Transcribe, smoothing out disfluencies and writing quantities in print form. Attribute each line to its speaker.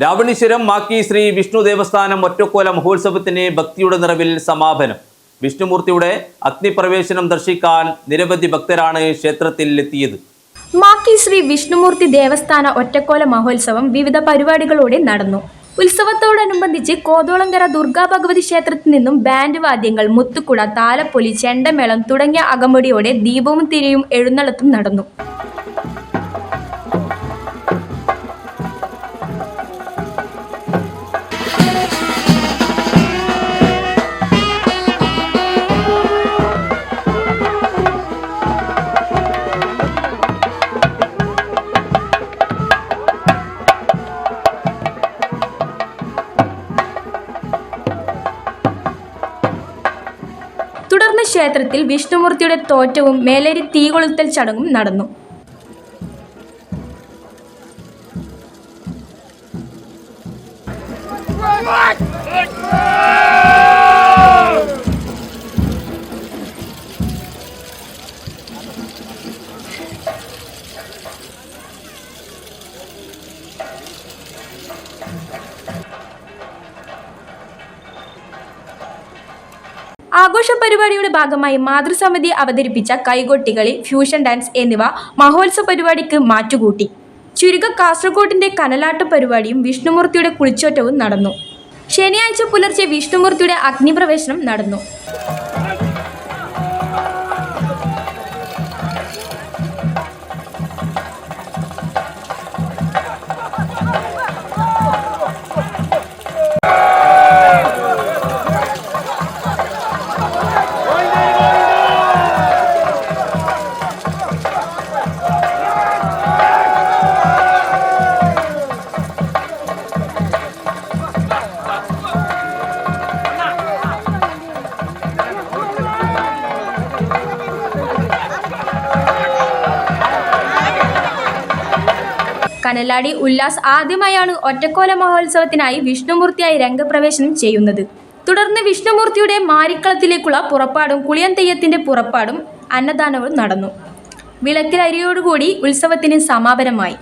Speaker 1: രാവണീശ്വരം മാക്കി ശ്രീ വിഷ്ണു ദേവസ്ഥാനം ഒറ്റക്കോല മഹോത്സവത്തിന് ഭക്തിയുടെ നിറവിൽ സമാപനം. വിഷ്ണുമൂർത്തിയുടെ അഗ്നിപ്രവേശനം ദർശിക്കാൻ നിരവധി ഭക്തരാണ് ക്ഷേത്രത്തിൽ എത്തിയത്.
Speaker 2: മാക്കി ശ്രീ വിഷ്ണുമൂർത്തി ദേവസ്ഥാന ഒറ്റക്കോല മഹോത്സവം വിവിധ പരിപാടികളോടെ നടന്നു. ഉത്സവത്തോടനുബന്ധിച്ച് കോതോളങ്കര ദുർഗാ ഭഗവതി ക്ഷേത്രത്തിൽ നിന്നും ബാൻഡ് വാദ്യങ്ങൾ, മുത്തുക്കുട, താലപ്പൊലി, ചെണ്ടമേളം തുടങ്ങിയ അകമ്പടിയോടെ ദീപവും തിരിയും എഴുന്നള്ളത്തും നടന്നു. തുടർന്ന് ക്ഷേത്രത്തിൽ വിഷ്ണുമൂർത്തിയുടെ തോറ്റവും മേലേരി തീകൊളുത്തൽ ചടങ്ങും നടന്നു. ആഘോഷ പരിപാടിയുടെ ഭാഗമായി മാതൃസമിതി അവതരിപ്പിച്ച കൈകൊട്ടികളി, ഫ്യൂഷൻ ഡാൻസ് എന്നിവ മഹോത്സവ പരിപാടിക്ക് മാറ്റുകൂട്ടി. ചുരുക്കം കാസർഗോഡിന്റെ കനലാട്ട പരിപാടിയും വിഷ്ണുമൂർത്തിയുടെ കുളിച്ചോറ്റവും നടന്നു. ശനിയാഴ്ച പുലർച്ചെ വിഷ്ണുമൂർത്തിയുടെ അഗ്നിപ്രവേശനം നടന്നു. കനലാടി ഉല്ലാസ് ആദ്യമായാണ് ഒറ്റക്കോല മഹോത്സവത്തിനായി വിഷ്ണുമൂർത്തിയായി രംഗപ്രവേശനം ചെയ്യുന്നത്. തുടർന്ന് വിഷ്ണുമൂർത്തിയുടെ മാരിക്കളത്തിലേക്കുള്ള പുറപ്പാടും കുളിയൻ തെയ്യത്തിന്റെ പുറപ്പാടും അന്നദാനവും നടന്നു. വിളക്കിൽ അരിയോടുകൂടി ഉത്സവത്തിന് സമാപനമായി.